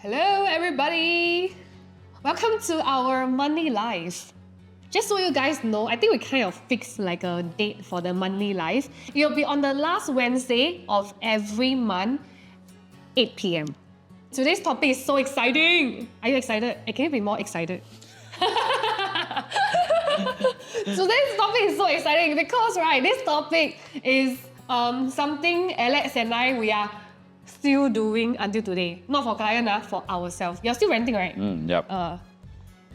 Hello everybody! Welcome to our monthly live. Just so you guys know, I think we kind of fixed like a date for the monthly live. It'll be on the last Wednesday of every month, 8 p.m. Today's topic is so exciting! Are you excited? Can you be more excited? Today's topic is so exciting because this topic is something Alex and we are still doing until today. Not for client, for ourselves. You're still renting, right? Yep.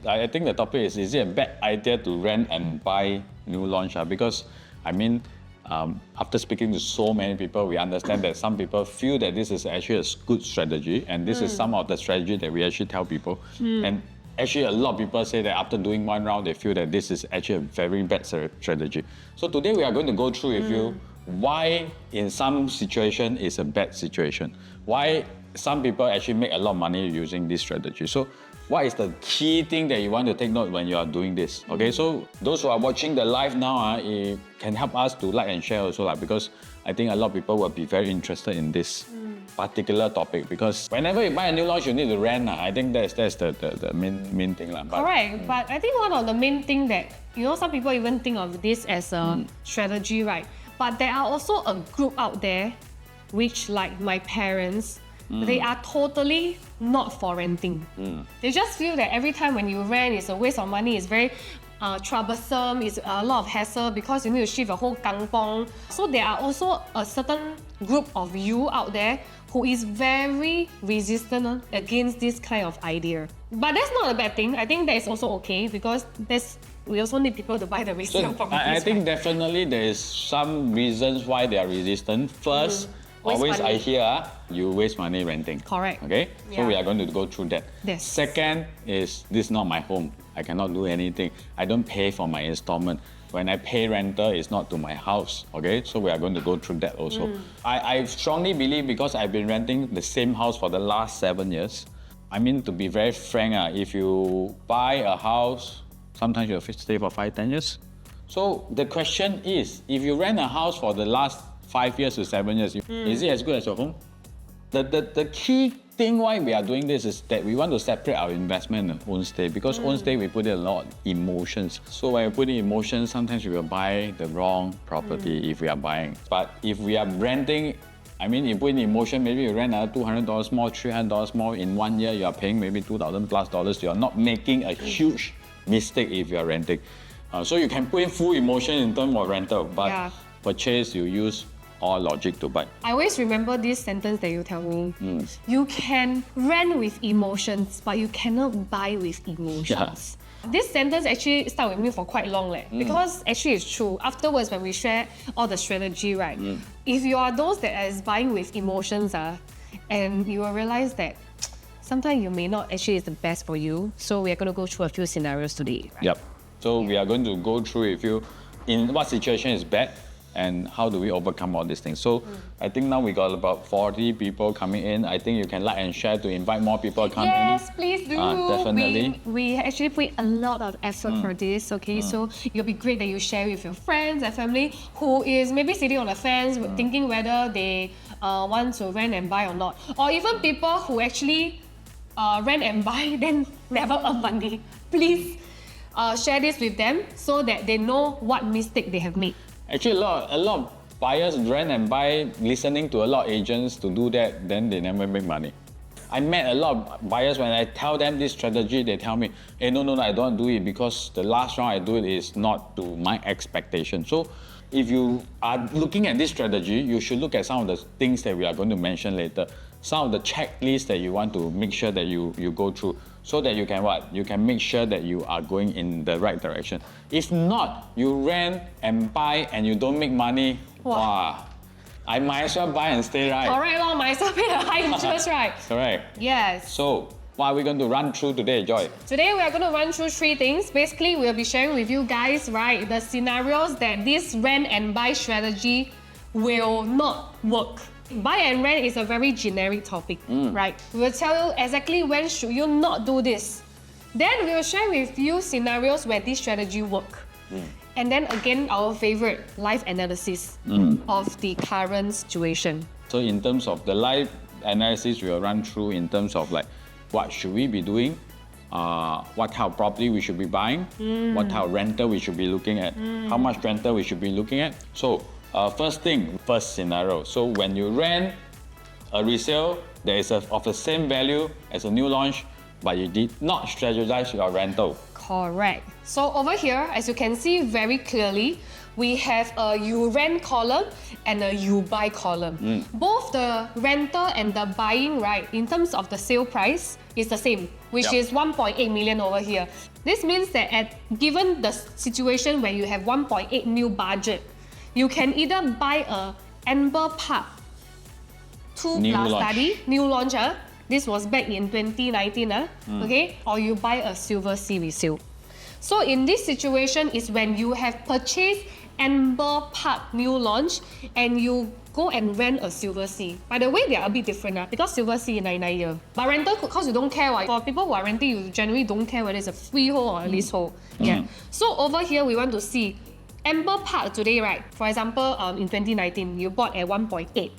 I think the topic is it a bad idea to rent and buy new launch? Because, after speaking to so many people, we understand that some people feel that this is actually a good strategy, and this is some of the strategy that we actually tell people. And actually, a lot of people say that after doing one round, they feel that this is actually a very bad strategy. So today we are going to go through with you why in some situation it's a bad situation. Why some people actually make a lot of money using this strategy. So what is the key thing that you want to take note when you are doing this? Okay, so those who are watching the live now, it can help us to like and share also, because I think a lot of people will be very interested in this particular topic, because whenever you buy a new launch, you need to rent. I think that's the main thing. Correct, but I think one of the main thing that, some people even think of this as a strategy, right? But there are also a group out there, which like my parents, they are totally not for renting. They just feel that every time when you rent, it's a waste of money, it's very troublesome, it's a lot of hassle because you need to shift a whole kampong. So there are also a certain group of you out there who is very resistant against this kind of idea. But that's not a bad thing. I think that is also okay because we also need people to buy the resale properties. I think definitely there is some reasons why they are resistant. First, always I hear you waste money renting. Correct. Okay? So we are going to go through that. Yes. Second is, this is not my home. I cannot do anything. I don't pay for my installment. When I pay rental, it's not to my house. Okay? So we are going to go through that also. I strongly believe, because I've been renting the same house for the last 7 years. To be very frank, if you buy a house, sometimes you'll stay for 5-10 years. So the question is, if you rent a house for the last 5 years to 7 years, is it as good as your home? The key thing why we are doing this is that we want to separate our investment and own stay, because own stay we put in a lot of emotions. So when we put in emotions, sometimes we will buy the wrong property if we are buying. But if we are renting, you put in emotion, maybe you rent another $200 more, $300 more in 1 year, you are paying maybe $2,000+. You are not making a huge mistake if you are renting. So you can put in full emotion in terms of rental, but purchase, you use all logic to buy. I always remember this sentence that you tell me. You can rent with emotions, but you cannot buy with emotions. This sentence actually stuck with me for quite long, because actually it's true. Afterwards, when we share all the strategy, if you are those that is buying with emotions, and you will realize that sometimes you may not actually is the best for you. So we are going to go through a few scenarios today. Yep. So we are going to go through with you in what situation is bad and how do we overcome all these things. So I think now we got about 40 people coming in. I think you can like and share to invite more people to come in. Yes, please do. Definitely. We actually put a lot of effort for this, okay? So it'll be great that you share with your friends and family who is maybe sitting on the fence thinking whether they want to rent and buy or not. Or even people who actually rent and buy then never earn money. Please share this with them so that they know what mistake they have made. Actually, a lot of buyers rent and buy listening to a lot of agents to do that, then they never make money. I met a lot of buyers, when I tell them this strategy, they tell me, hey, no, I don't do it because the last round I do it is not to my expectation. So if you are looking at this strategy, you should look at some of the things that we are going to mention later. Some of the checklists that you want to make sure that you go through, so that you can You can make sure that you are going in the right direction. If not, you rent and buy and you don't make money, I might as well buy and stay, right? Correct, might as well pay the high interest, right? Correct. Yes. So what are we going to run through today, Joy? Today we are going to run through 3 things. Basically, we'll be sharing with you guys, the scenarios that this rent and buy strategy will not work. Buy and rent is a very generic topic, right? We will tell you exactly when should you not do this. Then we will share with you scenarios where this strategy work. And then again, our favorite, life analysis of the current situation. So in terms of the life analysis, we will run through in terms of what should we be doing, what type of property we should be buying, what type of rental we should be looking at, how much rental we should be looking at. So first scenario. So when you rent a resale that is of the same value as a new launch, but you did not strategize your rental. Correct. So over here, as you can see very clearly, we have a you rent column and a you buy column. Both the rental and the buying, right, in terms of the sale price, is the same, which is 1.8 million over here. This means that given the situation where you have 1.8 new budget, you can either buy a Amber Park 2 New plus launch. study, new launch. This was back in 2019, okay? Or you buy a Silver Sea resale. So in this situation is when you have purchased Amber Park new launch and you go and rent a Silver Sea. By the way, they are a bit different because Silver Sea 99 year. But rental, because you don't care, for people who are renting, you generally don't care whether it's a freehold or a leasehold. Yeah. So over here, we want to see Amber Park today, right? For example, in 2019, you bought at 1.8.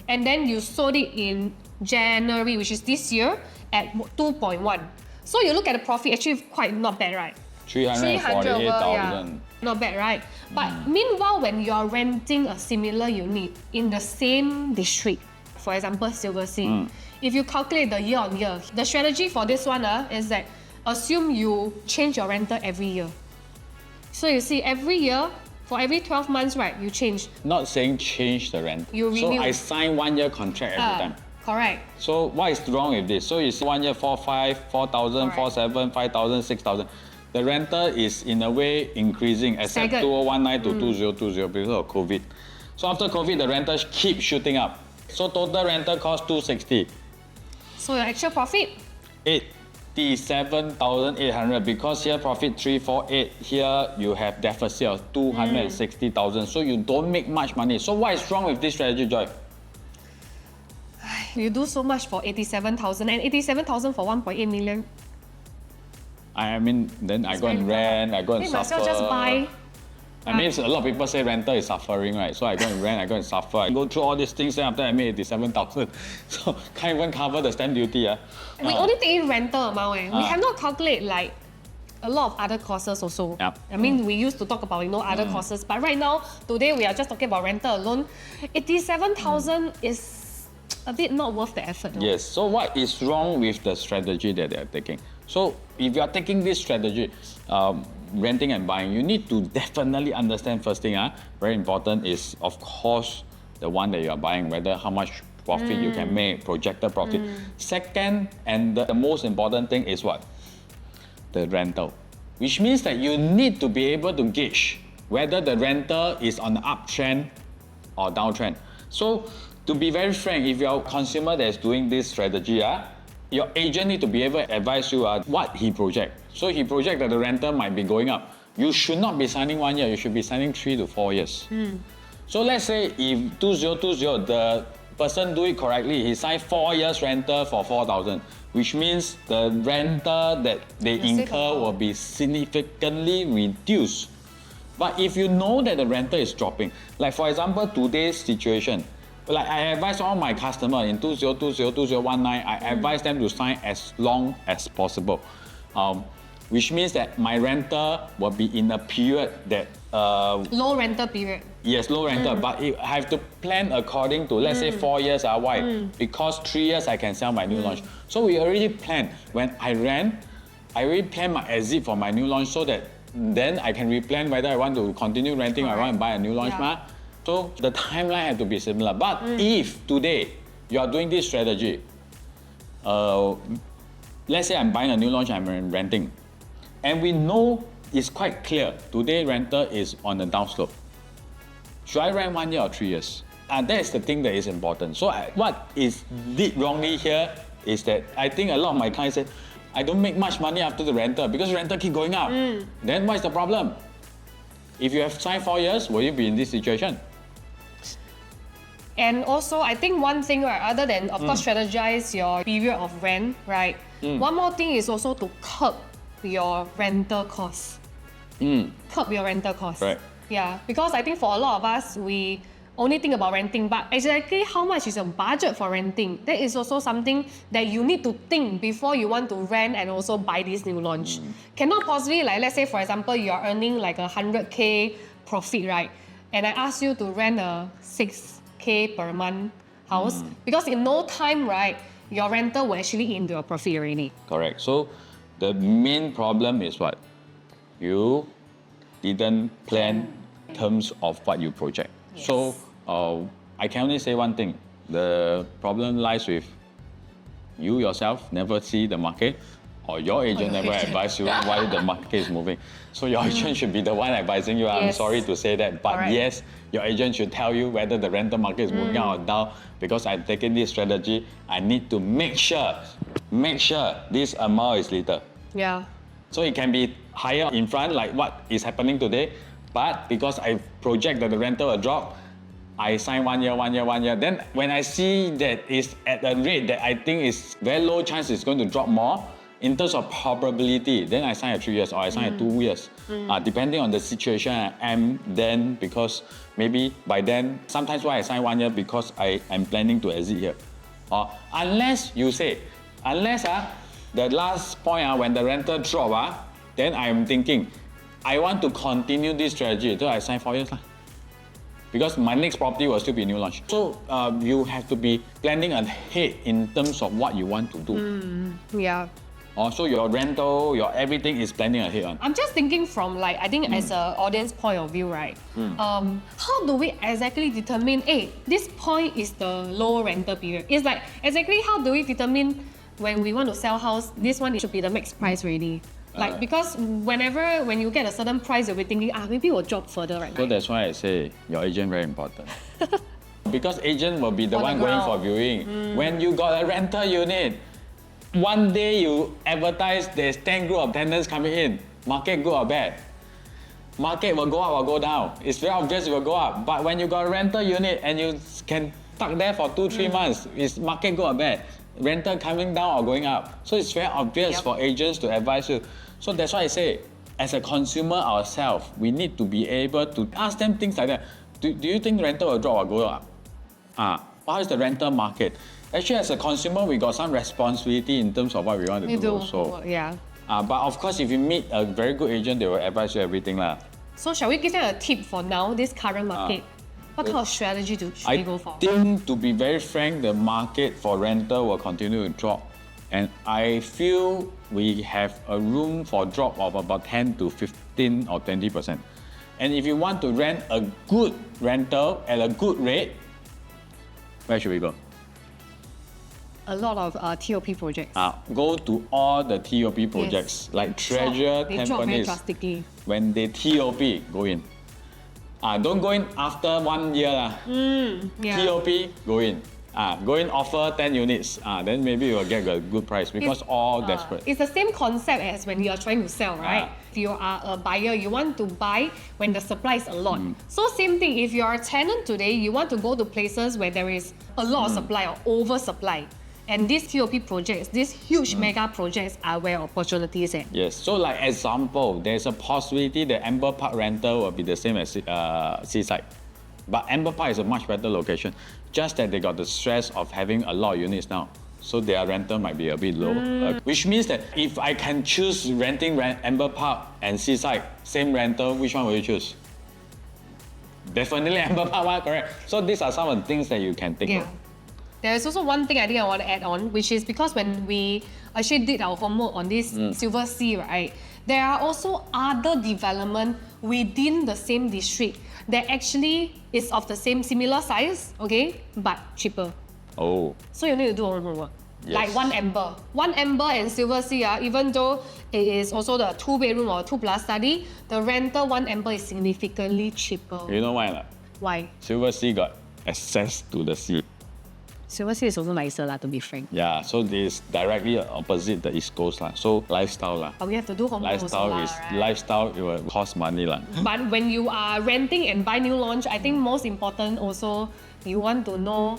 And then you sold it in January, which is this year, at 2.1. So you look at the profit, actually quite not bad, right? 348,000. Not bad, right? But meanwhile, when you're renting a similar unit in the same district, for example, Silver Sea, if you calculate the year on year, the strategy for this one is that assume you change your rental every year. So you see, every year, for every 12 months, right, you change. Not saying change the rent. You so renew. I sign 1 year contract every time. Correct. So what is wrong with this? So you see 1 year 4,500, 4,000, 4,700, 5,000, 6,000. The rental is in a way increasing except Staggered. 2019 to 2020 because of COVID. So after COVID, the rentals keep shooting up. So total rental cost 260. So your actual profit? 87,800 because here profit 348. Here you have deficit of 260,000. So you don't make much money. So what is wrong with this strategy, Joy? You do so much for 87,000 and 87,000 for 1.8 million. I mean, then I go and rent, I go and You might as suffer. well just buy. I mean, a lot of people say rental is suffering, right? So I go and rent, I go and suffer. I go through all these things, then after I made 87,000. So can't even cover the stamp duty. We only take in rental amount. We have not calculated like a lot of other costs also. Yep. I mean, we used to talk about other costs, but right now, today we are just talking about rental alone. 87,000 is a bit not worth the effort. No? Yes, so what is wrong with the strategy that they are taking? So if you are taking this strategy, renting and buying, you need to definitely understand first thing, very important is of course the one that you are buying, whether how much profit you can make, projected profit. Second, and the most important thing is what? The rental. Which means that you need to be able to gauge whether the rental is on the uptrend or downtrend. So to be very frank, if you're a consumer that is doing this strategy, your agent need to be able to advise you what he project. So he project that the rental might be going up. You should not be signing 1 year, you should be signing 3 to 4 years. So let's say if 2020, the person do it correctly, he signed 4 years rental for 4,000, which means the rental that they incur will be significantly reduced. But if you know that the rental is dropping, like for example, today's situation, like I advise all my customers in 2020, 2019, I advise them to sign as long as possible. Which means that my rental will be in a period that... low rental period. Yes, low rental, but I have to plan according to, let's say 4 years. Why? Because 3 years I can sell my new launch. So we already plan. When I rent, I already plan my exit for my new launch so that then I can replan whether I want to continue renting or I want to buy a new launch. So the timeline has to be similar. But if today you are doing this strategy, let's say I'm buying a new launch, I'm renting, and we know it's quite clear today rental is on the downslope. Should I rent 1 year or 3 years? That is the thing that is important. So what is did wrongly here is that I think a lot of my clients say, I don't make much money after the rental because rental keep going up. Then what is the problem? If you have signed 4 years, will you be in this situation? And also, I think one thing, right, other than, of course, strategize your period of rent, right? One more thing is also to curb your rental costs. Curb your rental costs. Right. Yeah, because I think for a lot of us, we only think about renting, but exactly how much is your budget for renting? That is also something that you need to think before you want to rent and also buy this new launch. Cannot possibly, like, let's say, for example, you're earning like 100K profit, right? And I ask you to rent a 6K per month house, because in no time, right, your rental will actually eat into your profit already. Correct. So the main problem is what? You didn't plan terms of what you project. Yes. So I can only say one thing. The problem lies with you yourself never see the market, or your agent never advise you why the market is moving. So your agent should be the one advising you. I'm Yes. sorry to say that, but Correct. yes, your agent should tell you whether the rental market is moving up or down. Because I've taken this strategy, I need to make sure this amount is little. Yeah. So it can be higher in front, like what is happening today, but because I project that the rental will drop, I sign 1 year. Then when I see that it's at a rate that I think is very low chance it's going to drop more, in terms of probability, then I sign at 3 years or I sign at 2 years. Depending on the situation I am then, because maybe by then, sometimes why I sign 1 year because I am planning to exit here. Unless you say, the last point when the rental drop, then I am thinking, I want to continue this strategy, so I sign 4 years. Because my next property will still be new launch. So you have to be planning ahead in terms of what you want to do. Yeah. So your rental, your everything is planning ahead on. I'm just thinking from, like, I think as an audience point of view, right? How do we exactly determine, hey, this point is the low rental period? It's like, exactly how do we determine when we want to sell house, this one it should be the max price already? Like, because when you get a certain price, you'll be thinking, maybe it will drop further, right? So that's why I say your agent very important. Because agent will be the On the one going ground. for viewing. When you got a rental unit, one day you advertise there's 10 group of tenants coming in, market good or bad? Market will go up or go down. It's very obvious it will go up. But when you got a rental unit and you can stuck there for 2-3 months, is market good or bad? Rental coming down or going up? So it's very obvious for agents to advise you. So that's why I say, as a consumer ourselves, we need to be able to ask them things like that. Do you think rental will drop or go up? How is the rental market? Actually, as a consumer, we got some responsibility in terms of what we want to do also. Yeah. But of course, if you meet a very good agent, they will advise you everything lah. So shall we give them a tip for now, this current market? What kind of strategy should we go for? I think, to be very frank, the market for rental will continue to drop. And I feel we have a room for drop of about 10 to 15 or 20%. And if you want to rent a good rental at a good rate, where should we go? A lot of TOP projects. Go to all the TOP projects, like Treasure, They drop very Tampines. drastically. When they TOP, go in. Don't go in after 1 year. Yeah. TOP, go in. Go in, offer 10 units. Then maybe you will get a good price because all desperate. It's the same concept as when you are trying to sell, right? If you are a buyer, you want to buy when the supply is a lot. So same thing, if you are a tenant today, you want to go to places where there is a lot of supply or oversupply. And these TOP projects, these huge mega projects are where opportunities are. Yes. So like example, there's a possibility that Amber Park rental will be the same as Seaside. But Amber Park is a much better location. Just that they got the stress of having a lot of units now. So their rental might be a bit low. Which means that if I can choose renting Amber Park and Seaside, same rental, which one will you choose? Definitely Amber Park one, correct. So these are some of the things that you can take note. There is also one thing I think I want to add on, which is because when we actually did our homework on this Silver Sea, right, there are also other development within the same district that actually is of the similar size, okay, but cheaper. Oh. So you need to do your homework. Yes. Like One Amber and Silver Sea, even though it is also the 2-bedroom or 2+ study, the rental One Amber is significantly cheaper. You know why not? Why? Silver Sea got access to the sea. Silver Sea is also nicer, to be frank. Yeah, so this directly opposite the East Coast lah. So lifestyle lah. But we have to do homework Lifestyle also, is right? lifestyle. It will cost money lah. But when you are renting and buy new launch, I think most important also, you want to know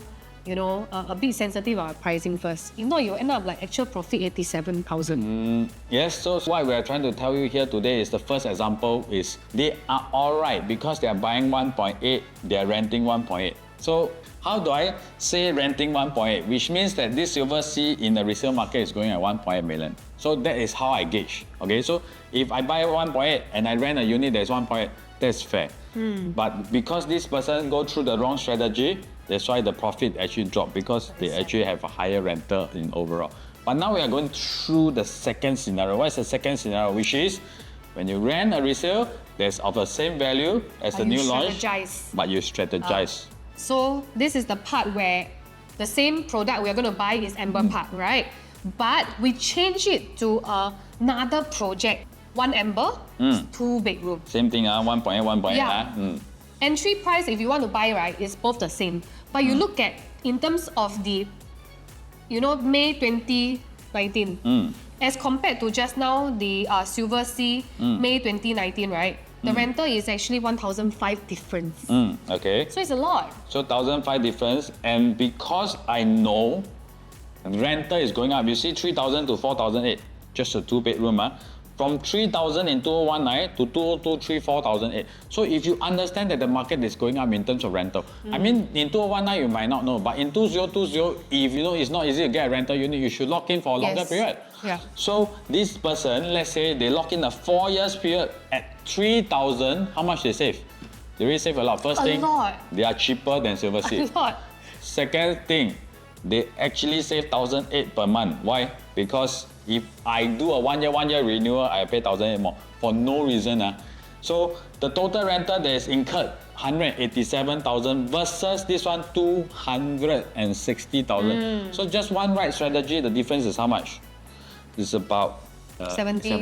a bit sensitive about pricing first. If not, you end up like actual profit 87,000. Yes, so what we are trying to tell you here today is the first example is they are all right because they are buying 1.8, they are renting 1.8. So how do I say renting 1.8? Which means that this silver C in the resale market is going at 1.8 million. So that is how I gauge. Okay, so if I buy 1.8 and I rent a unit that's 1.8, that's fair. But because this person go through the wrong strategy, that's why the profit actually dropped because they actually have a higher rental in overall. But now we are going through the second scenario. What is the second scenario? Which is when you rent a resale, that's of the same value as the new launch, but you strategize. So this is the part where the same product we're going to buy is Amber Park, right? But we change it to another project. One Amber, 2 bedroom. Same thing, 1.8, 1.8. Yeah. Entry price, if you want to buy, right, is both the same. But you look at, in terms of the, May 2019, as compared to just now, the Silver Sea, May 2019, right? The rental is actually 1,005 difference. Okay. So it's a lot. So 1,005 difference, and because I know rental is going up, you see 3,000 to 4,008, just a 2 bedroom. From 3,000 in 2019 to 2023, 4,008. So if you understand that the market is going up in terms of rental, I mean, in 2019 you might not know, but in 2020, if you know it's not easy to get a rental unit, you should lock in for a longer period. Yeah. So this person, let's say they lock in a 4 years period at 3,000, how much they save? They really save a lot. First thing, they are cheaper than Silver Sea. A lot. Second thing, they actually save 1,008 per month. Why? Because if I do a one year renewal, I pay 1,008 more for no reason. So the total rental that is incurred, 187,000 versus this one, 260,000. So just one right strategy, the difference is how much? It's about 70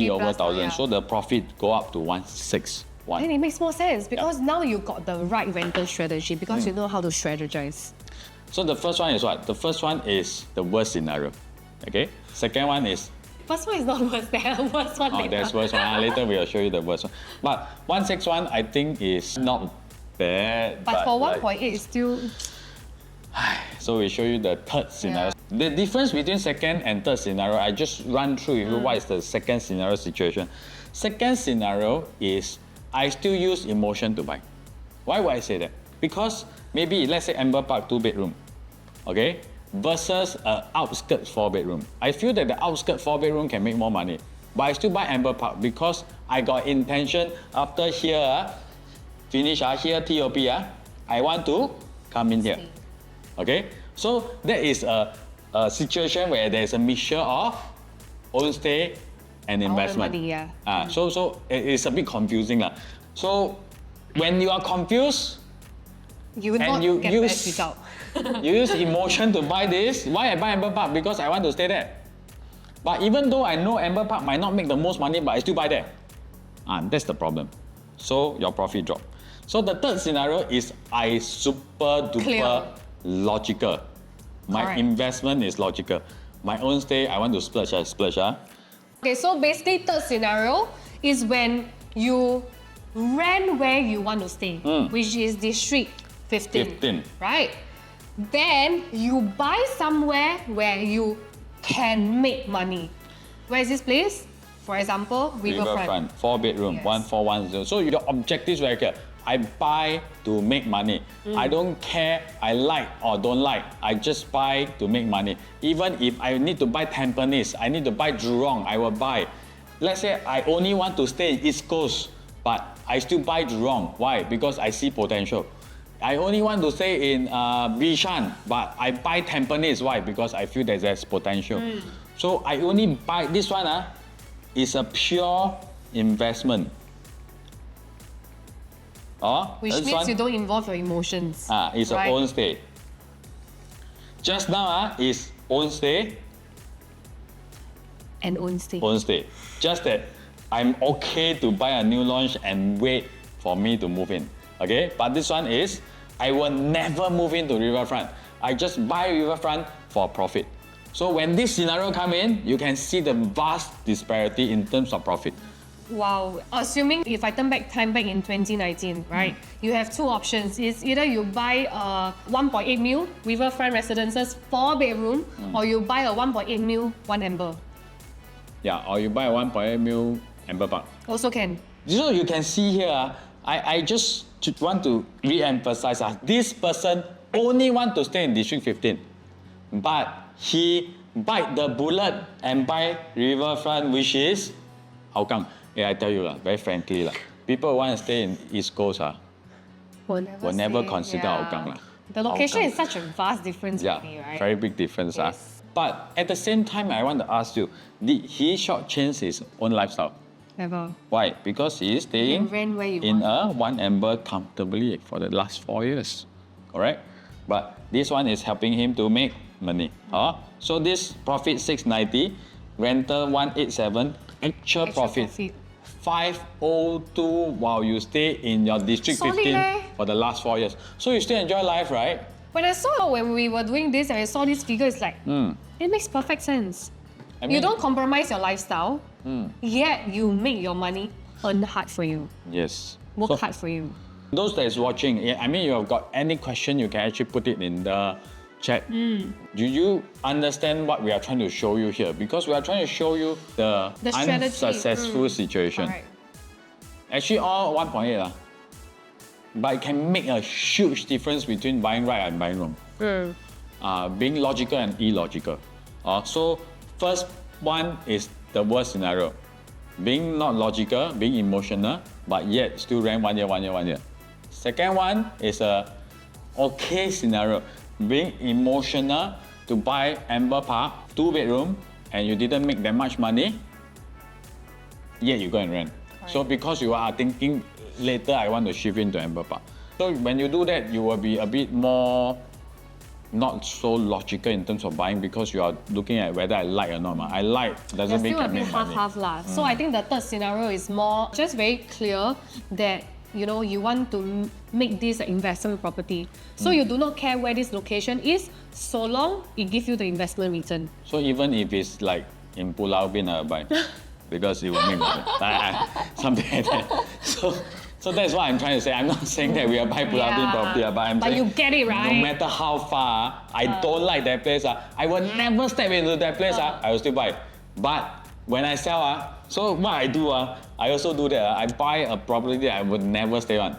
over 1,000. Yeah. So the profit go up to 161. Then it makes more sense because now you got the right rental strategy because you know how to strategize. So the first one is what? The first one is the worst scenario. Okay. Second one is. First one is not worse. There's worst one later. There's worst one. Later we'll show you the worst one. But 161 I think is not bad. But for 1.8 it's still. So we show you the third scenario. The difference between second and third scenario, I just run through with you what is the second scenario situation. Second scenario is I still use emotion to buy. Why would I say that? Because maybe let's say Amber Park 2 bedroom, okay, versus an outskirts 4 bedroom. I feel that the outskirts 4 bedroom can make more money, but I still buy Amber Park because I got intention after here, finish here TOP, I want to come in here. Okay, so that is a situation where there is a mixture of own stay and investment. Money, So it's a bit confusing. So when you are confused, you will not get best result. You use emotion to buy this. Why I buy Amber Park? Because I want to stay there. But even though I know Amber Park might not make the most money, but I still buy there. That's the problem. So your profit drop. So the third scenario is I super duper logical. My investment is logical. My own stay, I want to splurge, I splurge. Okay, so basically third scenario is when you rent where you want to stay, which is District 15. Right? Then you buy somewhere where you can make money. Where is this place? For example, Riverfront. 4 bedroom, 1410. So your objective is very clear. I buy to make money. I don't care I like or don't like. I just buy to make money. Even if I need to buy Tampines, I need to buy Jurong, I will buy. Let's say I only want to stay in East Coast, but I still buy Jurong. Why? Because I see potential. I only want to stay in Bishan, but I buy Tampines. Why? Because I feel that there's potential. So I only buy this one. Is a pure investment. Which means you don't involve your emotions. It's an own stay. Just now is own stay. And own stay. Own stay. Just that I'm okay to buy a new launch and wait for me to move in. Okay? But this one is, I will never move into Riverfront. I just buy Riverfront for profit. So when this scenario come in, you can see the vast disparity in terms of profit. Wow. Assuming if I turn back time back in 2019, right? You have two options. It's either you buy a 1.8 mil riverfront residences 4-bedroom, or you buy a 1.8 mil 1 Amber. Yeah, or you buy a 1.8 mil Amber Park. Also can. So you can see here, I just want to re-emphasize, this person only want to stay in District 15. But he bite the bullet and buy riverfront, which is Hougang. Yeah, I tell you, very frankly, people who want to stay in East Coast will never consider Hougang. The location Hougang is such a vast difference Yeah, for me, right? very big difference. Yes. But at the same time, I want to ask you, did he shortchange his own lifestyle? Never. Why? Because he is staying You rent where you in want. a 1 Amber comfortably for the last 4 years. Correct? But this one is helping him to make money. So this profit 690, rental 187, actual profit 502 while you stay in your District Solid 15 leh. for the last 4 years. So you still enjoy life, right? When we were doing this and I saw this figure, it's like, it makes perfect sense. I You don't compromise your lifestyle, yet you make your money earn hard for you, Yes. work So hard for you. those that is watching, I mean, you have got any question, you can actually put it in the chat. Do you understand what we are trying to show you here? Because we are trying to show you the strategy. unsuccessful situation. Alright. Actually, all 1.8 but it can make a huge difference between buying right and buying wrong. Being logical and illogical. So first one is the worst scenario. Being not logical, being emotional, but yet still rent 1 year, 1 year, 1 year. Second one is a okay scenario. Being emotional to buy Amber Park, 2-bedroom, and you didn't make that much money, yet you go and rent. So because you are thinking later I want to shift into Amber Park. So when you do that, you will be a bit more not so logical in terms of buying because you are looking at whether I like or not. I like doesn't There's make still I a bit make money. half-half lah. So I think the third scenario is more just very clear that you want to make this an investment property. So you do not care where this location is, so long it gives you the investment return. So even if it's like in Pulau Ubin, I'll buy because it will make money. Something like that. So that's what I'm trying to say. I'm not saying that we are buying Pulau Ubin property, but I'm But saying you get it, right? no matter how far I don't like that place, I will never step into that place. I will still buy. But when I sell, so what I do, I also do that. I buy a property that I would never stay on.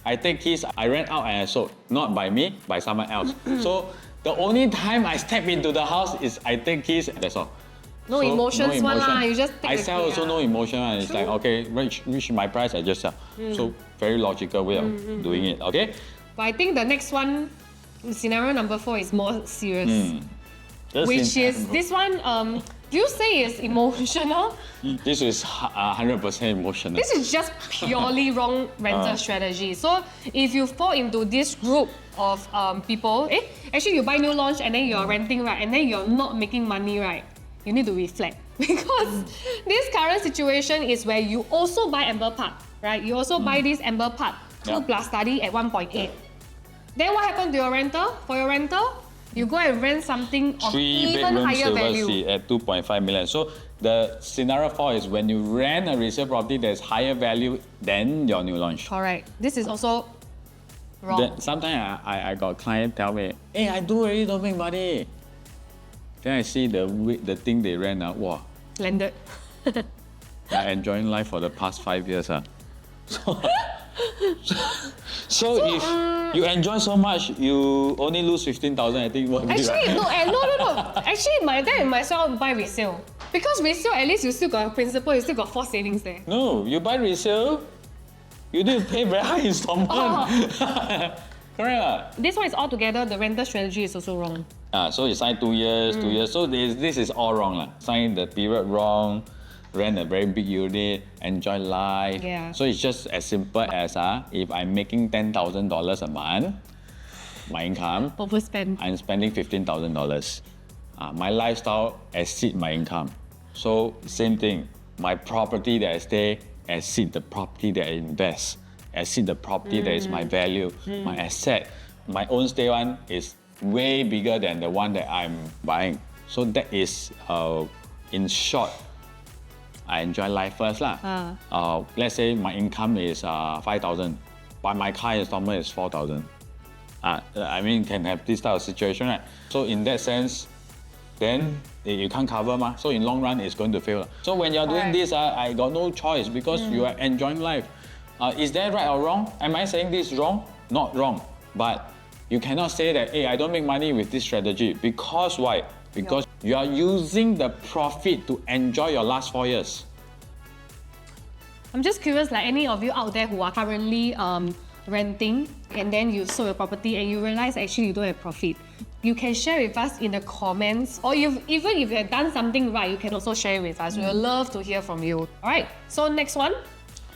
I take keys, I rent out and I sold. Not by me, by someone else. So the only time I step into the house is I take keys, that's all. No emotions one lah, you just take I the sell key, also no emotion. It's like, okay, reach my price, I just sell. So very logical way of doing it, okay? But I think the next one, scenario number 4 is more serious. Which is, this one, do you say is emotional? This is 100% emotional. This is just purely wrong rental strategy. So if you fall into this group of people, actually you buy new launch and then you're renting, right? And then you're not making money, right? You need to reflect. Because this current situation is where you also buy Amber Park, right? You also buy this Amber Park 2 plus study at 1.8. Then what happened to your rental? For your rental, you go and rent something of 3 even bedroom higher silver value. sea at 2.5 million. So the scenario 4 is when you rent a resale property that is higher value than your new launch. Correct. This is also wrong. Then sometimes I got a client tell me, hey, I do already don't make money. Then I see the thing they rent, wow, Landed. I'm enjoying life for the past 5 years. So if you enjoy so much, you only lose 15,000, I think. Actually, no. Actually, my dad and myself buy resale. Because resale, at least you still got a principal, you still got 4 savings there. No, you buy resale, you need to pay very high installment. Correct. This one is altogether, the rental strategy is also wrong. So you sign 2 years, 2 years. So this is all wrong. Sign the period wrong, rent a very big unit, enjoy life. Yeah. So it's just as simple as if I'm making $10,000 a month, my income, Overspend. I'm spending $15,000. My lifestyle exceeds my income. So same thing, my property that I stay exceeds the property that I invest, exceeds the property that is my value, my asset. My own stay one is way bigger than the one that I'm buying. So that is, in short, I enjoy life first lah. Let's say my income is 5,000, but my car installment is 4,000. I mean, can have this type of situation, right? So in that sense, then you can't cover ma. So in long run, it's going to fail. So when you're doing this, I got no choice because you are enjoying life. Is that right or wrong? Am I saying this wrong? Not wrong, but you cannot say that, hey, I don't make money with this strategy. Because why? Because you are using the profit to enjoy your last 4 years. I'm just curious, like any of you out there who are currently renting and then you sold your property and you realize actually you don't have profit, you can share with us in the comments, or even if you have done something right, you can also share with us. We would love to hear from you. All right, so next one,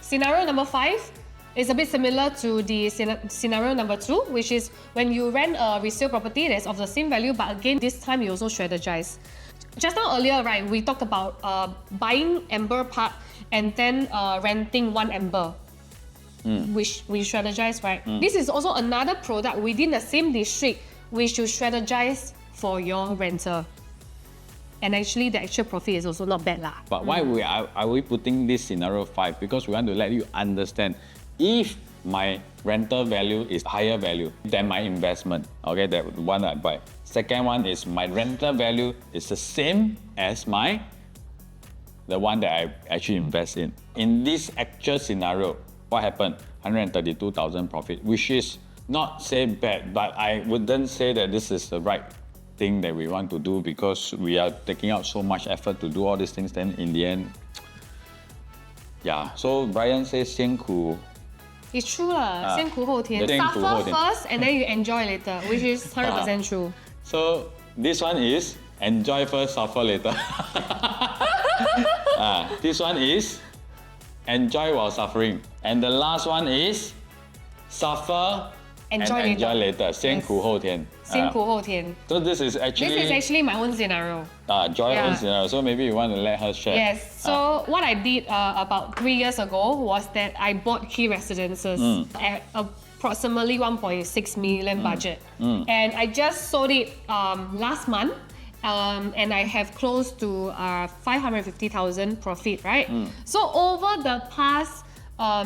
scenario number 5 is a bit similar to the scenario number 2, which is when you rent a resale property that's of the same value, but again, this time you also strategize. Just now earlier, right, we talked about buying Amber Park and then renting one Amber, which we strategize, right? This is also another product within the same district which you strategize for your renter. And actually, the actual profit is also not bad lah. But why are we putting this scenario 5? Because we want to let you understand, if my rental value is higher value than my investment, okay, that one I buy. Second one is my rental value is the same as the one that I actually invest in. In this actual scenario, what happened? 132,000 profit, which is not say bad, but I wouldn't say that this is the right thing that we want to do because we are taking out so much effort to do all these things. Then in the end, yeah. So Brian says 辛苦. It's true lah. 先苦后甜. 先苦后甜. Suffer first and then you enjoy later, which is 100% true. So this one is enjoy first, suffer later. This one is enjoy while suffering, and the last one is suffer enjoy later. 先苦后甜. 先苦后甜. So this is actually my own scenario. Joy own scenario. So maybe you want to let her share. Yes. So what I did about 3 years ago was that I bought key residences at approximately 1.6 million budget, and I just sold it last month. And I have close to 550,000 profit, right? So over the past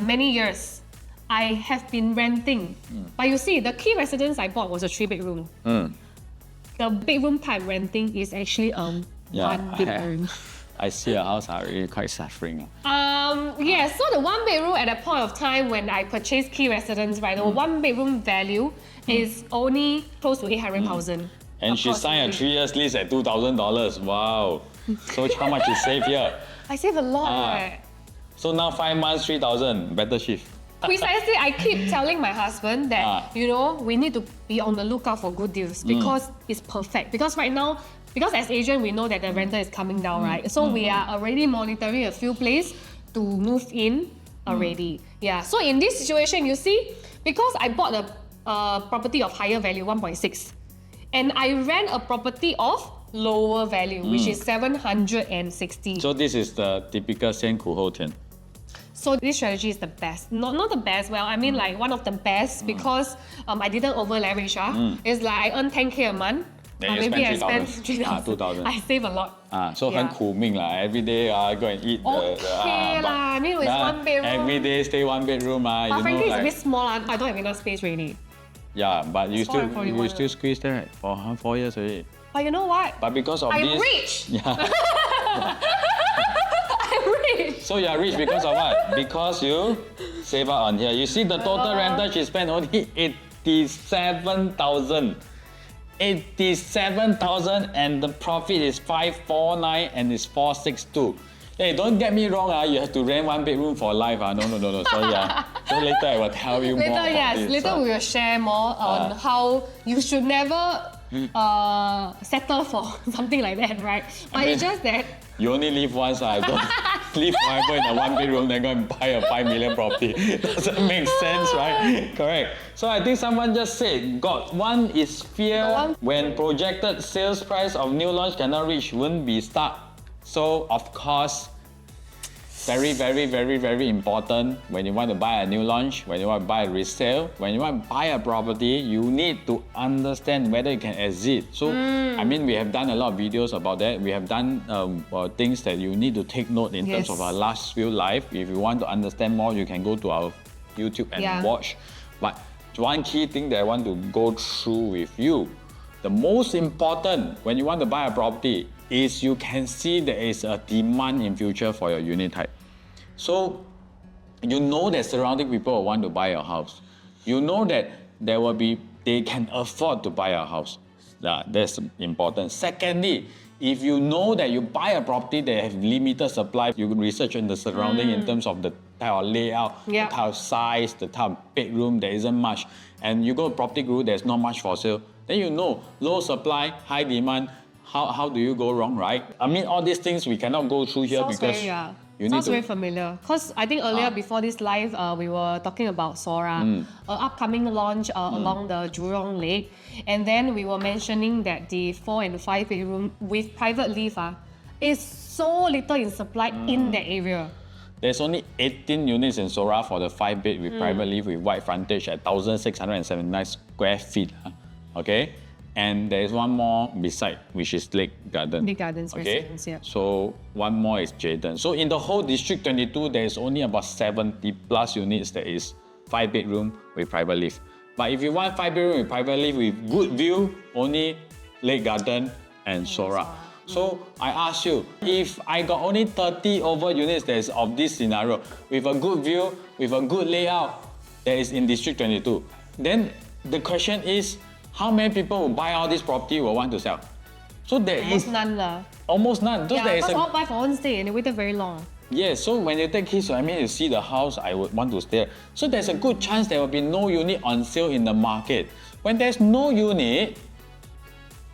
many years, I have been renting. But you see, the key residence I bought was a 3-bedroom. The bedroom type renting is actually 1 bedroom. I see a house are really quite suffering. Yeah, so the 1 bedroom at that point of time when I purchased key residence, right, the 1 bedroom value is only close to 800,000. And she signed a 3 years lease at $2,000. Wow. So how much you save here? I save a lot, right? So now 5 months, 3,000. Better shift. Precisely, I keep telling my husband that, you know, we need to be on the lookout for good deals because it's perfect. Because right now, because as agent, we know that the rental is coming down, right? So we are already monitoring a few places to move in already. Yeah, so in this situation, you see, because I bought a property of higher value, 1.6, and I rent a property of lower value, which is 760. So this is the typical 先苦后甜. So this strategy is the best. Not the best, well, I mean like one of the best because I didn't over leverage. It's like I earn 10K a month. Maybe I spend 3,000. I save a lot. So 很苦命 lah. Every day go and eat. Okay lah, I mean it's 1 bedroom. Every day stay 1 bedroom. But frankly, it's a bit small. I don't have enough space really. Yeah, but you still squeeze there for 4 years already. But you know what? But because of I'm this, rich. Yeah. I'm rich. So you are rich because of what? Because you save up on here. You see the total rental she spent only 87,000. 87,000 and the profit is 549 and it's 462. Hey, don't get me wrong, you have to rent 1 bedroom for life. No. Sorry. So later I will tell you more about this. Later we will share more on how you should never settle for something like that, right? But it's just that you only live once. I don't live forever in a 1 bedroom, then go and buy a 5 million property. Doesn't make sense, right? Correct. So I think someone just said, God, one is fear when projected sales price of new launch cannot reach, won't be stuck. So of course, Very, very, very, very important when you want to buy a new launch, when you want to buy a resale, when you want to buy a property, you need to understand whether you can exit. So, I mean, we have done a lot of videos about that. We have done things that you need to take note in terms of our last few life. If you want to understand more, you can go to our YouTube and watch. But one key thing that I want to go through with you, the most important when you want to buy a property is you can see there is a demand in future for your unit type. So you know that surrounding people will want to buy your house. You know that they can afford to buy a house. That's important. Secondly, if you know that you buy a property that has limited supply, you can research on the surrounding in terms of the type of layout, the type of size, the type of bedroom, there isn't much. And you go to property group, there's not much for sale. Then you know, low supply, high demand, how do you go wrong, right? I mean, all these things we cannot go through here because you Sounds very familiar. Because I think earlier before this live, we were talking about Sora, an upcoming launch along the Jurong Lake. And then we were mentioning that the 4 and 5 bedroom with private lift is so little in supply in that area. There's only 18 units in Sora for the 5 bed with private lift with wide frontage at 1,679 square feet. Okay? And there is one more beside, which is Lake Garden. Lake Gardens residence, yeah. So one more is Jayden. So in the whole District 22, there is only about 70 plus units that is 5 bedroom with private lift. But if you want 5 bedroom with private lift with good view, only Lake Garden and Sora. So I ask you, if I got only 30 over units that is of this scenario, with a good view, with a good layout, that is in District 22, then the question is, how many people who buy all this property will want to sell? So there Almost is none lah. almost none. Because all buy for one stay and they waited very long. Yeah, so when you take kids, I mean, you see the house, I would want to stay. So there's a good chance there will be no unit on sale in the market. When there's no unit,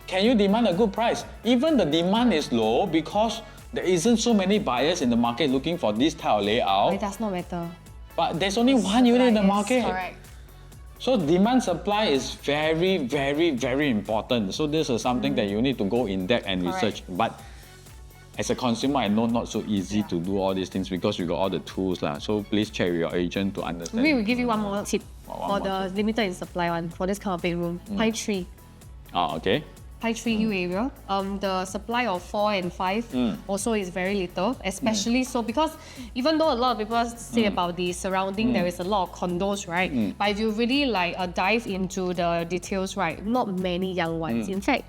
can you demand a good price? Even the demand is low because there isn't so many buyers in the market looking for this type of layout. It does not matter. But there's only one unit in the market. Correct. So demand supply is very, very, very important. So this is something that you need to go in depth and research. But as a consumer, I know not so easy to do all these things because you got all the tools lah. So please check with your agent to understand. Maybe we'll give you one more tip for the limited in supply one for this kind of bedroom. Pine Tree. Okay. Pine Tree U area. The supply of 4 and 5 also is very little, especially so because even though a lot of people say about the surrounding, there is a lot of condos, right? But if you really dive into the details, right, not many young ones. In fact,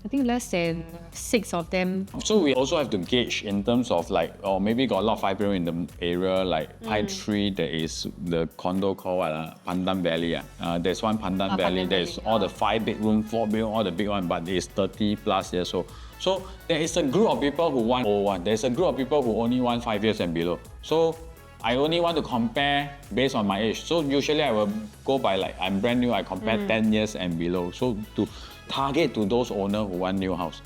I think less than 6 of them. So we also have to gauge in terms of or maybe got a lot of 5 bedroom in the area, like Pine Tree, there is the condo called Pandan Valley. There's one Pandan Valley, there's all the 5 bedroom, 4 bedroom, all the big one, but it's 30 plus years old. So there is a group of people who want old one. There's a group of people who only want 5 years and below. So I only want to compare based on my age. So usually I will go by I'm brand new, I compare 10 years and below. So to target to those owners who want new house.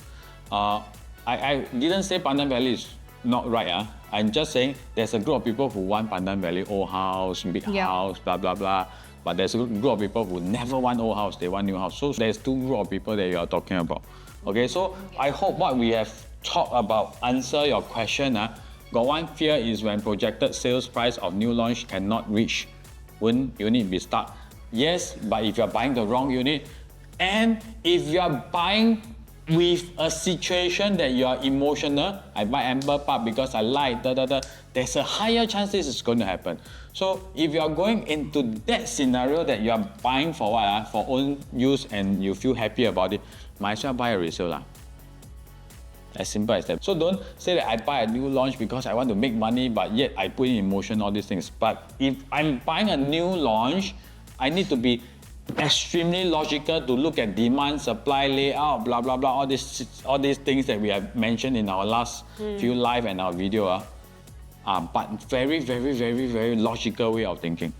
I didn't say Pandan Valley is not right. I'm just saying there's a group of people who want Pandan Valley, old house, big house, blah, blah, blah. But there's a group of people who never want old house, they want new house. So there's 2 group of people that you are talking about. Okay, so I hope what we have talked about answer your question. Got one fear is when projected sales price of new launch cannot reach, won't unit be stuck? Yes, but if you're buying the wrong unit, and if you are buying with a situation that you are emotional, I buy Amber Park because I like there's a higher chance this is going to happen. So if you are going into that scenario that you are buying for what? For own use and you feel happy about it, might as well buy a resale. As simple as that. So don't say that I buy a new launch because I want to make money, but yet I put in emotion, all these things. But if I'm buying a new launch, I need to be extremely logical to look at demand, supply, layout, blah, blah, blah, all these things that we have mentioned in our last few live and our video. But very, very, very, very logical way of thinking.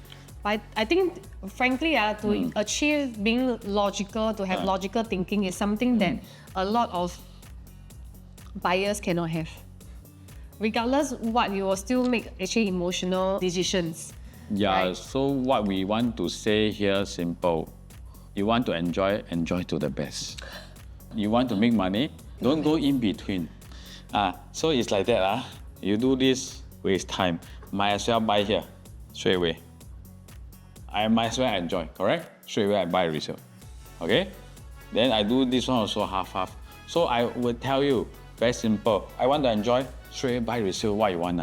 But I think, frankly, to achieve being logical, to have logical thinking is something that a lot of buyers cannot have. Regardless what, you will still make actually emotional decisions. Yeah, right? So what we want to say here, simple. You want to enjoy to the best. You want to make money, don't go in between. So it's like that. You do this, waste time. Might as well buy here, straight away. I might as well enjoy, correct? Straight away I buy resale, okay? Then I do this one also half. So I will tell you, very simple. I want to enjoy, straight away buy resale, what you want.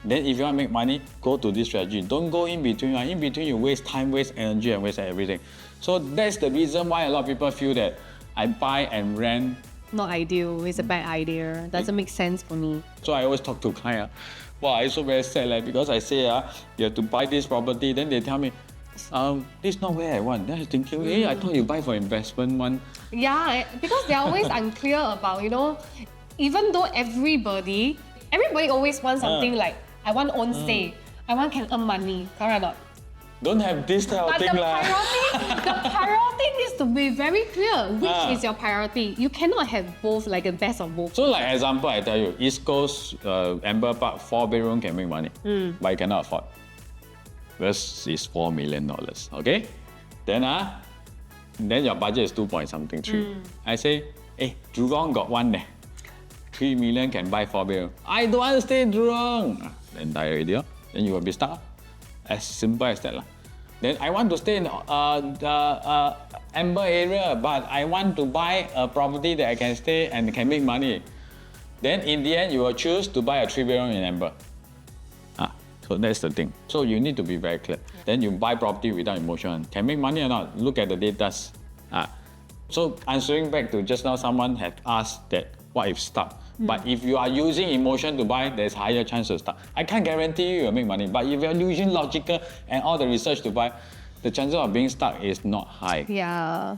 Then if you want to make money, go to this strategy. Don't go in between. In between you waste time, waste energy, and waste everything. So that's the reason why a lot of people feel that I buy and rent. Not ideal. It's a bad idea. Doesn't make sense for me. So I always talk to client. Wow, I so very sad because I say you have to buy this property. Then they tell me, this is not where I want. Then I'm thinking, hey, I thought you buy for investment one. Yeah, because they're always unclear about, even though everybody always wants something like, I want own stay, I want can earn money, correct or not? Don't have this type of But thing the priority needs to be very clear. Which is your priority? You cannot have both, like the best of both. So like example, I tell you, East Coast, Amber Park, 4-bedroom can make money, but you cannot afford. This is $4 million, okay? Then your budget is 2 point something, 3. I say, hey, Jurong got one there. 3 million can buy 4-bedroom. I don't want to stay in Jurong. Then die already, then you will be stuck. As simple as that. Then I want to stay in the Amber area, but I want to buy a property that I can stay and can make money. Then in the end, you will choose to buy a 3-bedroom in Amber. So that's the thing. So you need to be very clear. Then you buy property without emotion. Can make money or not? Look at the data. So answering back to just now, someone had asked that what if stuck? But if you are using emotion to buy, there's higher chance to stuck. I can't guarantee you will make money. But if you're using logical and all the research to buy, the chances of being stuck is not high. Yeah.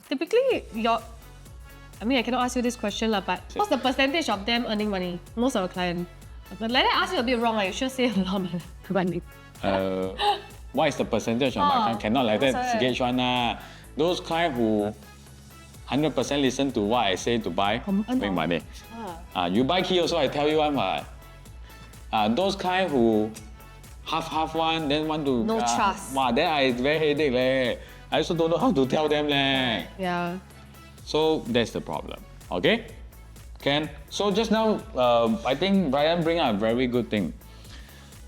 Typically, I cannot ask you this question, but what's the percentage of them earning money? Most of the client. But let me ask you a bit wrong, you should say a lot of money. What is the percentage of my client? Cannot like that gauge one. Those clients who 100% listen to what I say to buy, make money. You buy key also, I tell you one. Those clients who half one, then want to... No trust. Then I very headache. I also don't know how to tell them. Yeah. So that's the problem. Okay? Can. So just now, I think Brian bring up a very good thing.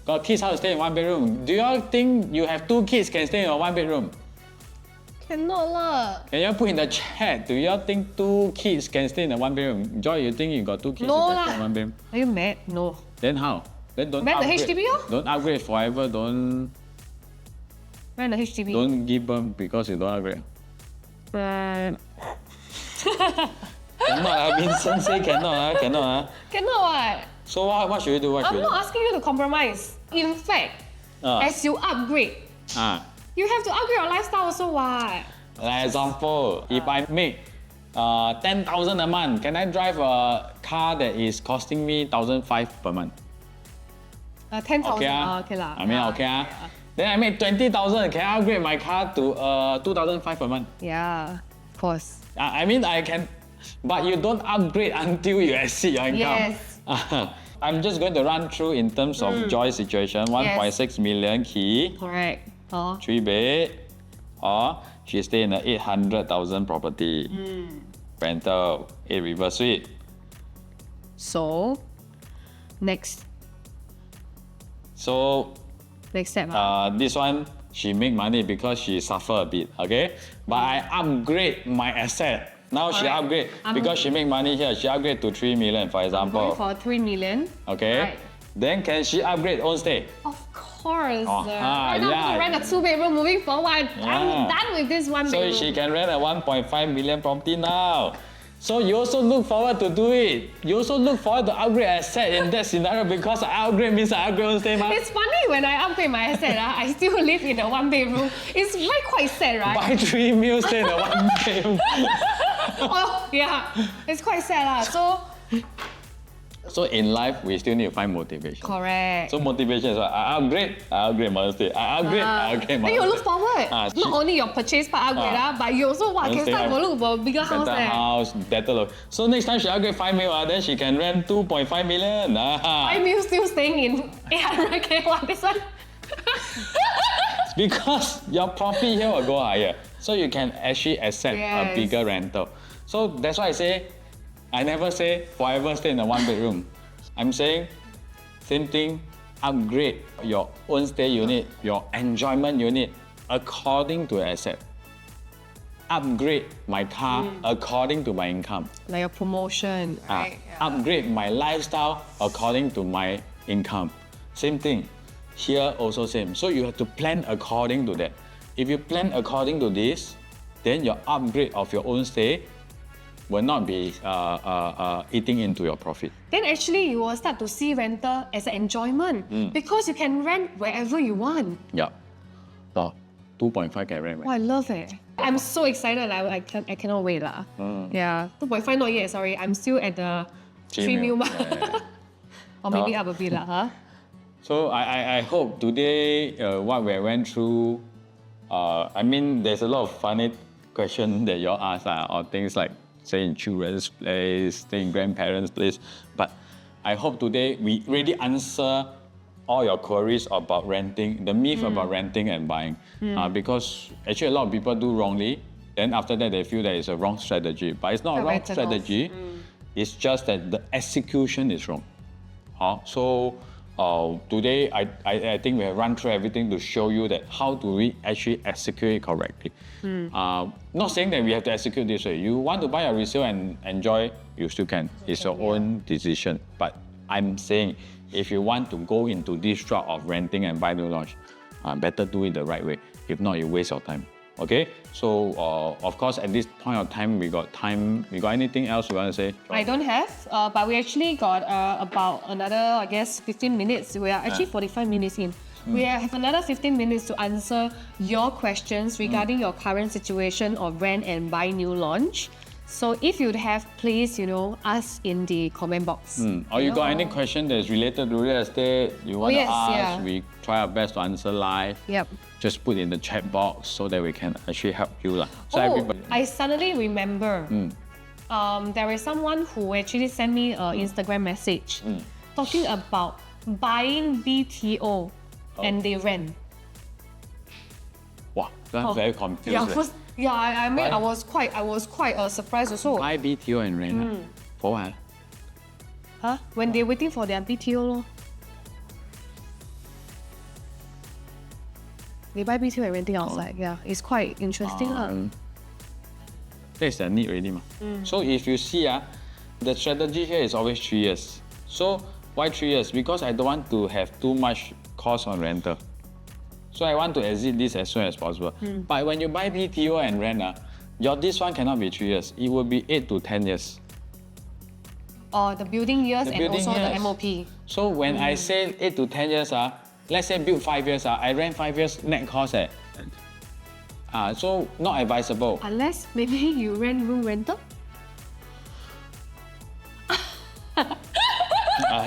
Got kids how to stay in 1-bedroom. Do you all think you have 2 kids can stay in a 1-bedroom? Cannot lah. Can you all put in the chat? Do you all think 2 kids can stay in a 1-bedroom? Joy, you think you got 2 kids No you can lah. stay in 1 bedroom? Are you mad? No. Then how? Then don't Rent the upgrade. HDB lor. Don't upgrade forever. Don't Rent the HDB. don't give birth because you don't upgrade. Cannot. Vincent say cannot. Cannot what? So what should you do? What should I'm you do? not asking you to compromise. In fact, as you upgrade, you have to upgrade your lifestyle also what? Like example, if I make 10,000 a month, can I drive a car that is costing me 1,500 per month? 10,000. Okay Okay lah. I mean okay Then I make 20,000. Can I upgrade my car to 2,500 per month? Yeah, of course. I mean I can, but you don't upgrade until you exceed your income. Yes. I'm just going to run through in terms of Joy's situation. 1.6 million key. Correct. 3 bed. Or she stay in a 800,000 property. Rental, 8 river suite. So, next step. This one, she make money because she suffer a bit, okay? But I upgrade my asset. Now she upgrade because she make money here. She upgrade to 3 million, for example. For 3 million. Okay. Right. Then can she upgrade own stay? Of course. Right now I'm going to rent a 2-bedroom moving forward. I'm done with this 1-bedroom. So she can rent a 1.5 million property now. So you also look forward to do it. You also look forward to upgrade asset in that scenario because I upgrade means I upgrade own stay. It's funny when I upgrade my asset, I still live in a 1-bedroom. It's really quite sad, right? Buy 3 mil, stay in a 1-bedroom. Oh, yeah. It's quite sad. So in life, we still need to find motivation. Correct. So motivation is what? I upgrade my stay. I upgrade my Then you look forward. Not only your purchase part upgrade, but you also can start to look for a bigger house. Better house, better look. So next time she upgrade 5 mil, then she can rent 2.5 million. 5 mil still staying in 800k. This one. Because your profit here will go higher. So you can actually accept a bigger rental. So that's why I never say forever stay in a 1-bedroom. I'm saying Same thing, upgrade your own stay unit, your enjoyment unit according to asset. Upgrade my car according to my income. Like a promotion, right? Upgrade my lifestyle according to my income. Same thing. Here also same. So you have to plan according to that. If you plan according to this, then your upgrade of your own stay will not be eating into your profit. Then actually you will start to see rental as an enjoyment because you can rent wherever you want. Yeah. So 2.5 can rent. Oh, I love it. I'm so excited. I cannot wait lah. Yeah, 2.5 not yet. Sorry, I'm still at the 3 mil mark. Or maybe up a bit lah, huh? So I hope today what we went through, I mean there's a lot of funny questions that you all ask or things like stay in children's place, stay in grandparents' place. But I hope today we really answer all your queries about renting, the myth about renting and buying. Because actually a lot of people do wrongly. Then after that they feel that it's a wrong strategy. But it's not a wrong strategy. It's just that the execution is wrong. So today I think we have run through everything to show you that how do we actually execute it correctly. Not saying that we have to execute this way. You want to buy a resale and enjoy, you still can. It's your own decision. But I'm saying if you want to go into this route of renting and buy new launch, better do it the right way. If not, you waste your time. Okay, so of course at this point of time we got time. We got anything else you want to say? I don't have, but we actually got about another, I guess, 15 minutes. We are actually 45 minutes in. We have another 15 minutes to answer your questions regarding your current situation of rent and buy new launch. So if you'd have, please, ask in the comment box. Or you got any question that is related to real estate, you want to ask, yeah. we try our best to answer live. Yep. Just put in the chat box so that we can actually help you. So everybody... I suddenly remember, there is someone who actually sent me an Instagram message talking about buying BTO and they rent. Wow, that's very confused. I mean, I was quite surprised also. Buy BTO and rent. For what? Huh? When they're waiting for their BTO lor. They buy BTO and renting outside. Yeah, it's quite interesting. That's the need already. So if you see, the strategy here is always 3 years. So why 3 years? Because I don't want to have too much cost on rental. So I want to exit this as soon as possible. But when you buy BTO and rent, this one cannot be 3 years. It will be 8 to 10 years. The building years and also the MOP. So when I say 8 to 10 years, let's say build 5 years, I rent 5 years net cost. So not advisable. Unless maybe you rent room rental?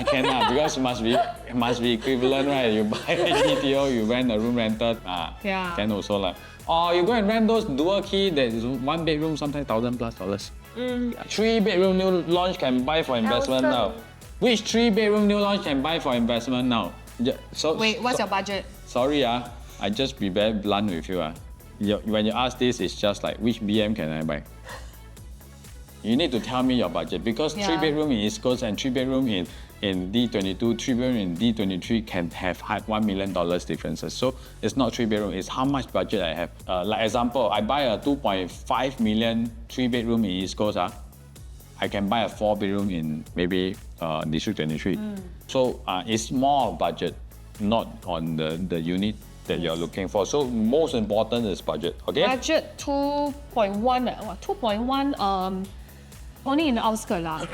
Cannot, because it must be equivalent, right? You buy a BTO, you rent a room rental. Can also or you go and rent those dual key that is 1 bedroom, sometimes $1,000+. 3 bedroom new launch can buy for investment now. Which 3 bedroom new launch can buy for investment now? Wait, what's your budget? Sorry, I just be very blunt with you. When you ask this, it's just like which BM can I buy? You need to tell me your budget because 3 bedroom in East Coast and 3 bedroom in D22, 3 bedroom in D23 can have $1 million differences. So it's not 3 bedroom, it's how much budget I have. Like example, I buy a 2.5 million 3 bedroom in East Coast. I can buy a 4 bedroom in maybe District 23. So it's more budget, not on the unit that you're looking for. So most important is budget, okay? Budget 2.1, 2.1, only in the outskirts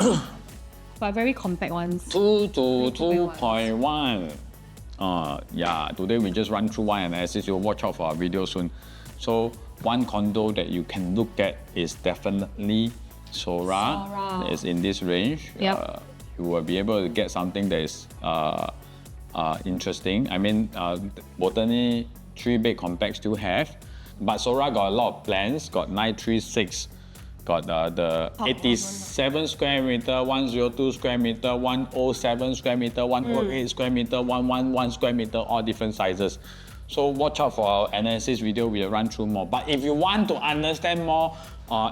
but very compact ones. 2 to 2.1. Today we just run through one analysis. You'll watch out for our video soon. So one condo that you can look at is definitely Sora. That is in this range. Yep. You will be able to get something that is interesting. I mean, Botany 3-bed compact still have, but Sora got a lot of plans. Got 936, got the 87 square meter, 102 square meter, 107 square meter, 108 square meter, 111 square meter, all different sizes. So watch out for our analysis video. We'll run through more. But if you want to understand more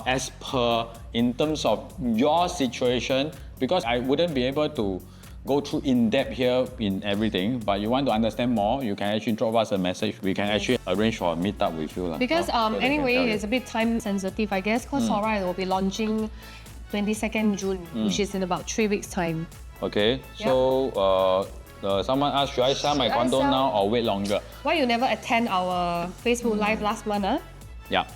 as per in terms of your situation, because I wouldn't be able to go through in depth here in everything, but you want to understand more, you can actually drop us a message. We can actually arrange for a meetup with you. Because so they can anyway, tell you. it's a bit time sensitive, I guess, because Sora will be launching 22nd June, which is in about 3 weeks' time. Okay, so someone asked, should I sell my condo now or wait longer? Why you never attend our Facebook Live last month, huh? Yeah.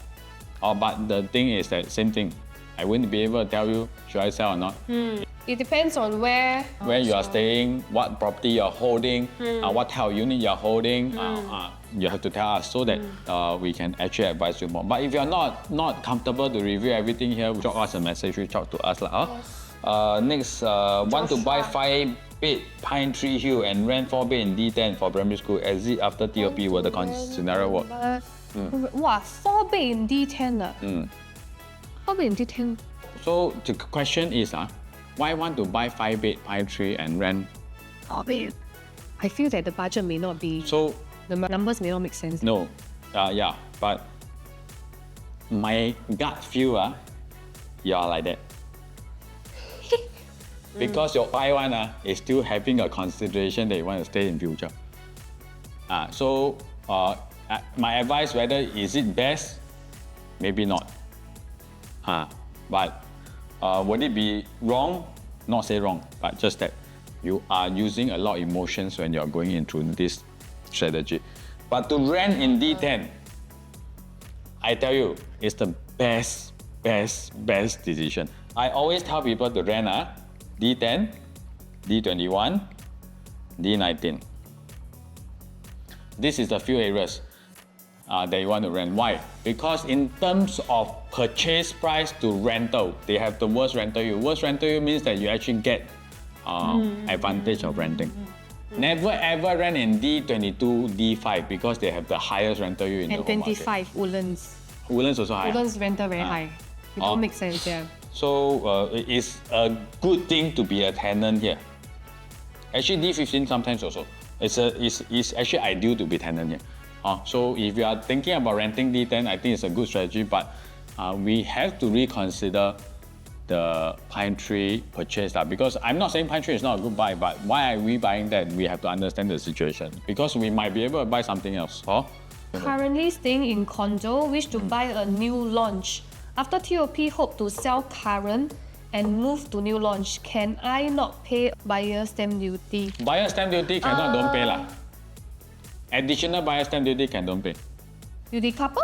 But the thing is that same thing. I wouldn't be able to tell you, should I sell or not? It depends on where You are staying, what property you're holding, what type of unit you're holding. You have to tell us so that we can actually advise you more. But if you're not comfortable to review everything here, drop us a message, reach out to us. Next, want to buy 5-bed Pine Tree Hill and rent 4-bed in D10 for primary school. Exit after TOP, will the scenario work? Wow, 4-bed in D10 ah. 4-bed in D10. So the question is, why want to buy 5-bed Pine Tree and rent? 4-bed. I feel that the budget may not be. So The numbers may not make sense. no, yeah, but my gut feel, you are like that. Because your buy one is still having a consideration that you want to stay in future. So my advice, whether is it best, maybe not. But would it be wrong? Not say wrong, but just that you are using a lot of emotions when you're going into this strategy. But to rent in D10, I tell you, it's the best decision. I always tell people to rent D10, D21, D19. This is the few areas that you want to rent. Why? Because in terms of purchase price to rental, they have the worst rental yield. Worst rental yield means that you actually get advantage of renting. Never ever rent in D22, D5 because they have the highest rental yield in And the whole market. 25, Woodlands. Woodlands also high. Woodlands rental very high. It don't make sense, yeah. So it's a good thing to be a tenant here. Actually, D15 sometimes also. It's actually ideal to be tenant here. So if you are thinking about renting D10, I think it's a good strategy, but we have to reconsider the Pine Tree purchase because I'm not saying Pine Tree is not a good buy, but why are we buying that? We have to understand the situation because we might be able to buy something else. Currently staying in condo, wish to buy a new launch. After TOP, hope to sell current and move to new launch. Can I not pay buyer stamp duty? Buyer stamp duty cannot don't pay lah. Additional buyer stamp duty don't pay. You decouple?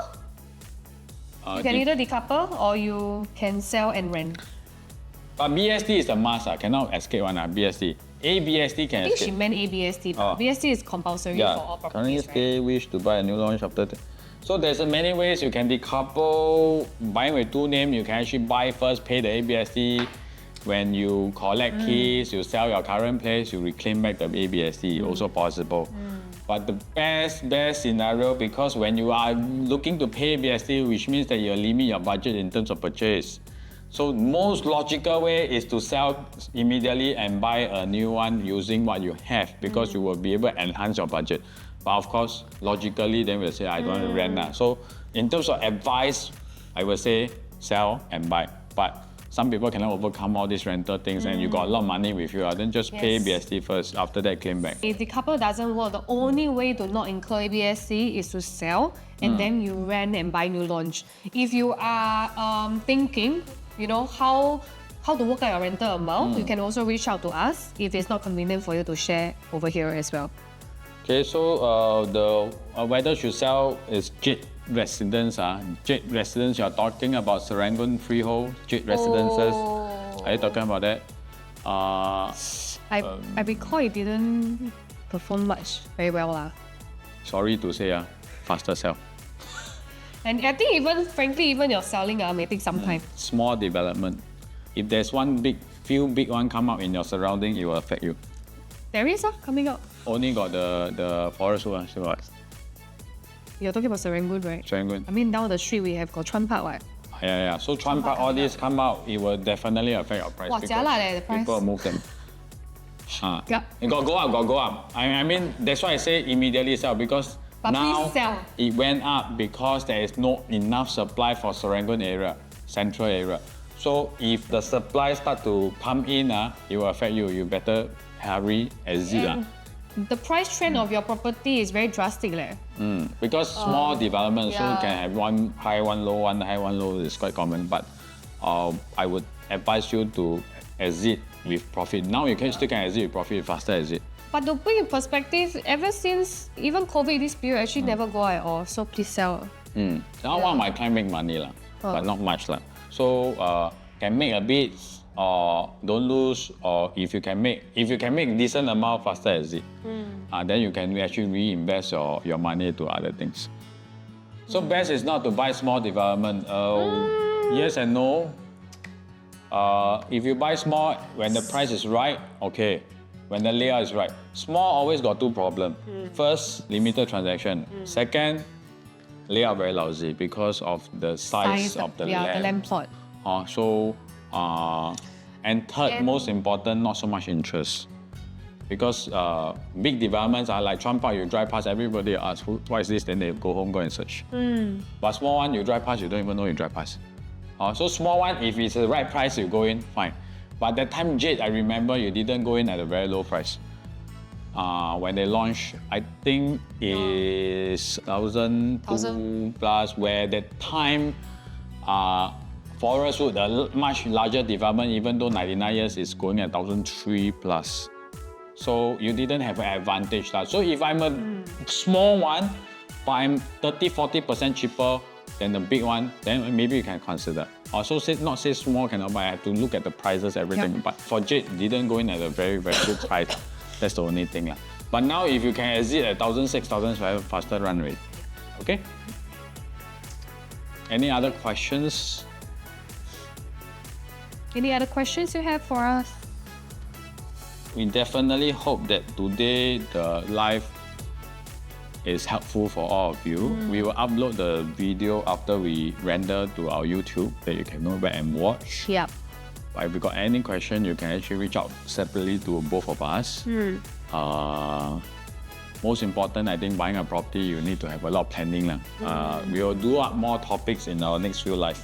You can either decouple or you can sell and rent. But BSD is a must, cannot escape one. BSD. ABSD can I think she escape. meant ABSD. BSD is compulsory for all Currently properties, stay, wish to buy a new launch after that. So there's many ways you can decouple. Buying with two names, you can actually buy first, pay the ABSD. When you collect keys, you sell your current place, you reclaim back the ABSD. Also possible. But the best scenario, because when you are looking to pay ABSD, which means that you limit your budget in terms of purchase. So most logical way is to sell immediately and buy a new one using what you have because you will be able to enhance your budget. But of course, logically, then we'll say, I don't want to rent now. So in terms of advice, I would say sell and buy. But some people cannot overcome all these rental things and you got a lot of money with you, then just pay ABSD first, after that claim back. If the couple doesn't work, the only way to not incur ABSD is to sell and then you rent and buy new launch. If you are thinking, how to work out your rental amount, you can also reach out to us if it's not convenient for you to share over here as well. Okay, so the whether should sell is Jade Residence. Jade Residence, you're talking about Serangoon Freehold, Jade Residences. Are you talking about that? I recall it didn't perform very well. Sorry to say, faster sell. And I think frankly, even your selling may take some time. Small development. If there's few big one come up in your surrounding, it will affect you. There is coming up. Only got the forest one. You're talking about Serangoon, right? Serangoon. I mean, down the street we have got Chuan Park, right? Yeah. So Chuan Park, all these come out, it will definitely affect your price. Wow, jialat the price. People move them. Yeah. It got go up. I mean, that's why I say immediately sell because But now please sell. it went up because there is not enough supply for Serangoon area, central area. So if the supply start to come in, it will affect you. You better hurry, exit. And the price trend of your property is very drastic. Because small development, so you yeah. can have one high, one low, one high, one low is quite common. But I would advise you to exit with profit. Now you still can exit with profit, faster exit. But to put in perspective, ever since even COVID, this period actually never go at all. So please sell. Now one of my clients make money, but not much. So can make a bit or don't lose, or if you can make decent amount, faster exit. Then you can actually reinvest your money to other things. So best is not to buy small development. Yes and no. If you buy small when the price is right, okay. When the layout is right. Small always got two problems. First, limited transaction. Second, layout very lousy because of the size of the land. The land plot. And third, most important, not so much interest. Because big developments are like Trump Park, you drive past, everybody asks, what is this? Then they go home, go and search. But small one, you drive past, you don't even know you drive past. So small one, if it's the right price, you go in, fine. But that time, Jade, I remember you didn't go in at a very low price. When they launched, I think is 1,002 plus, where that time, Forest Wood, a much larger development, even though 99 years is going at 1,003 plus. So you didn't have an advantage. So if I'm a small one, but I'm 30-40% cheaper than the big one, then maybe you can consider. Also, not say small cannot buy, I have to look at the prices, everything. But for Jade, didn't go in at a very, very good price. That's the only thing. But now if you can exit at 1,600, 1,700, faster run rate. Okay? Any other questions? Any other questions you have for us? We definitely hope that today the live is helpful for all of you. We will upload the video after we render to our YouTube that you can go back and watch. Yep. But if you got any question, you can actually reach out separately to both of us. Most important, I think buying a property, you need to have a lot of planning. We will do up more topics in our next few live.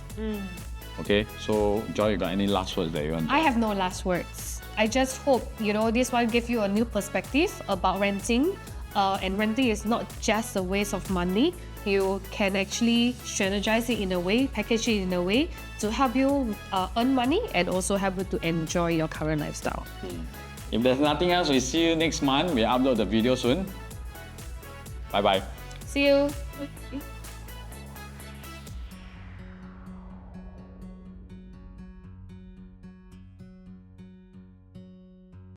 Okay, so Joy, you got any last words that you want? I have no last words. I just hope, this one give you a new perspective about renting. And renting is not just a waste of money. You can actually strategize it in a way, package it in a way to help you earn money and also help you to enjoy your current lifestyle. If there's nothing else, we see you next month. We upload the video soon. Bye-bye. See you.